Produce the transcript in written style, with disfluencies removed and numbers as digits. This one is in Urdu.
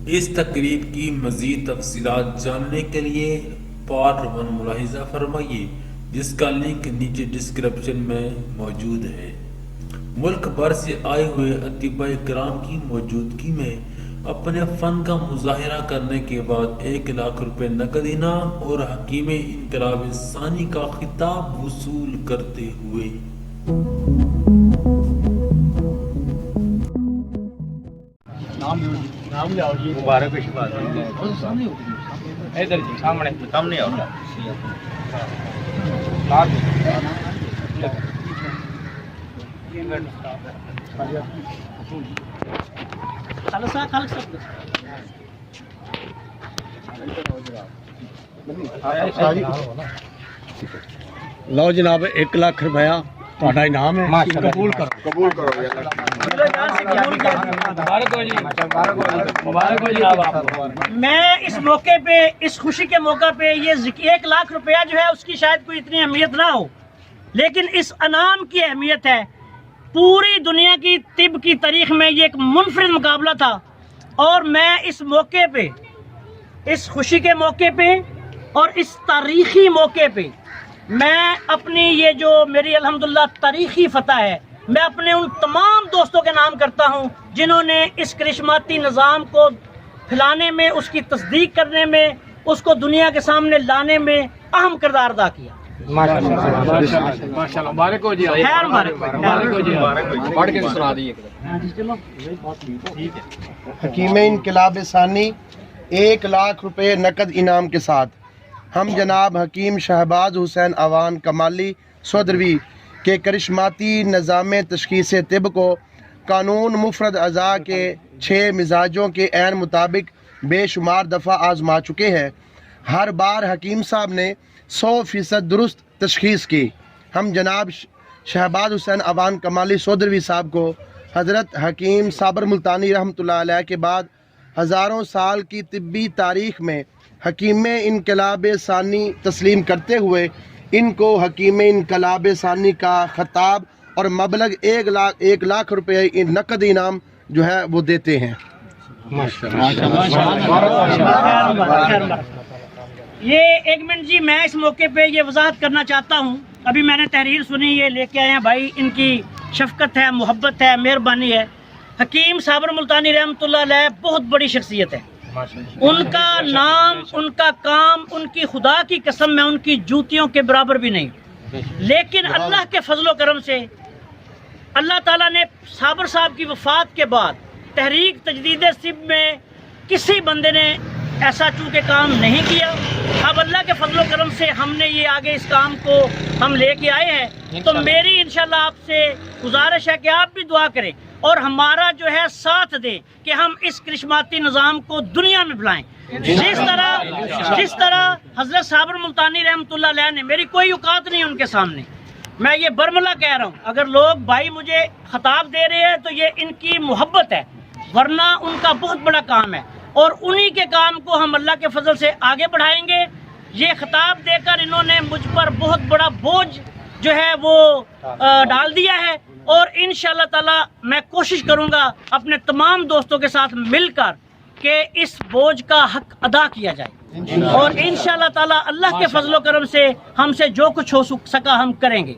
اس تقریب کی مزید تفصیلات جاننے کے لیے پارٹ 1 ملاحظہ فرمائیے، جس کا لنک نیچے ڈسکرپشن میں موجود ہے۔ ملک بھر سے آئے ہوئے اطباء کرام کی موجودگی میں اپنے فن کا مظاہرہ کرنے کے بعد 1,00,000 روپے نقد انعام اور حکیم انقلاب ثانی کا خطاب وصول کرتے ہوئے مبارک ادھر جی سامنے آؤ لو جناب 1,00,000 روپیہ تہاڈا انعام ہے، قبول کرو۔ میں اس موقع پہ، اس خوشی کے موقع پہ، یہ 1,00,000 روپیہ جو ہے اس کی شاید کوئی اتنی اہمیت نہ ہو، لیکن اس انعام کی اہمیت ہے۔ پوری دنیا کی طب کی تاریخ میں یہ ایک منفرد مقابلہ تھا، اور میں اس موقع پہ، اس خوشی کے موقع پہ اور اس تاریخی موقع پہ میں اپنی یہ جو میری الحمدللہ تاریخی فتح ہے، میں اپنے ان تمام دوستوں کے نام کرتا ہوں جنہوں نے اس کرشماتی نظام کو پھیلانے میں، اس کی تصدیق کرنے میں، اس کو دنیا کے سامنے لانے میں اہم کردار ادا کیا۔ حکیم انقلاب ثانی 1,00,000 روپے نقد انعام کے ساتھ ہم جناب حکیم شہباز حسین اوان کمالی سودروی کے کرشماتی نظام تشخیص طب کو قانون مفرد اعضاء کے 6 مزاجوں کے عین مطابق بے شمار دفعہ آزما چکے ہیں۔ ہر بار حکیم صاحب نے 100% درست تشخیص کی۔ ہم جناب شہباز حسین اوان کمالی سودروی صاحب کو حضرت حکیم صابر ملتانی رحمۃ اللہ علیہ کے بعد ہزاروں سال کی طبی تاریخ میں حکیم انقلاب ثانی تسلیم کرتے ہوئے ان کو حکیم انقلاب ثانی کا خطاب اور مبلغ 1,00,000 روپے نقد انعام جو ہے وہ دیتے ہیں۔ یہ ایک منٹ جی، میں اس موقع پہ یہ وضاحت کرنا چاہتا ہوں۔ ابھی میں نے تحریر سنی، یہ لے کے آئے ہیں بھائی، ان کی شفقت ہے، محبت ہے، مہربانی ہے۔ حکیم صابر ملتانی رحمۃ اللہ علیہ بہت بڑی شخصیت ہے، ان کا نام، ان کا کام، ان کی خدا کی قسم میں ان کی جوتیوں کے برابر بھی نہیں، لیکن اللہ کے فضل و کرم سے اللہ تعالیٰ نے صابر صاحب کی وفات کے بعد تحریک تجدید طب میں کسی بندے نے ایسا چونکہ کام نہیں کیا۔ اب اللہ کے فضل و کرم سے ہم نے یہ آگے اس کام کو ہم لے کے آئے ہیں، تو میری انشاءاللہ آپ سے گزارش ہے کہ آپ بھی دعا کریں اور ہمارا جو ہے ساتھ دیں کہ ہم اس کرشماتی نظام کو دنیا میں پھیلائیں۔ جس طرح حضرت صابر ملتانی رحمۃ اللہ علیہ نے، میری کوئی اوقات نہیں ان کے سامنے، میں یہ برملا کہہ رہا ہوں، اگر لوگ بھائی مجھے خطاب دے رہے ہیں تو یہ ان کی محبت ہے، ورنہ ان کا بہت بڑا کام ہے، اور انہی کے کام کو ہم اللہ کے فضل سے آگے بڑھائیں گے۔ یہ خطاب دے کر انہوں نے مجھ پر بہت بڑا بوجھ جو ہے وہ ڈال دیا ہے، اور انشاءاللہ تعالی میں کوشش کروں گا اپنے تمام دوستوں کے ساتھ مل کر کہ اس بوجھ کا حق ادا کیا جائے، اور انشاءاللہ تعالی اللہ کے فضل و کرم سے ہم سے جو کچھ ہو سکا ہم کریں گے۔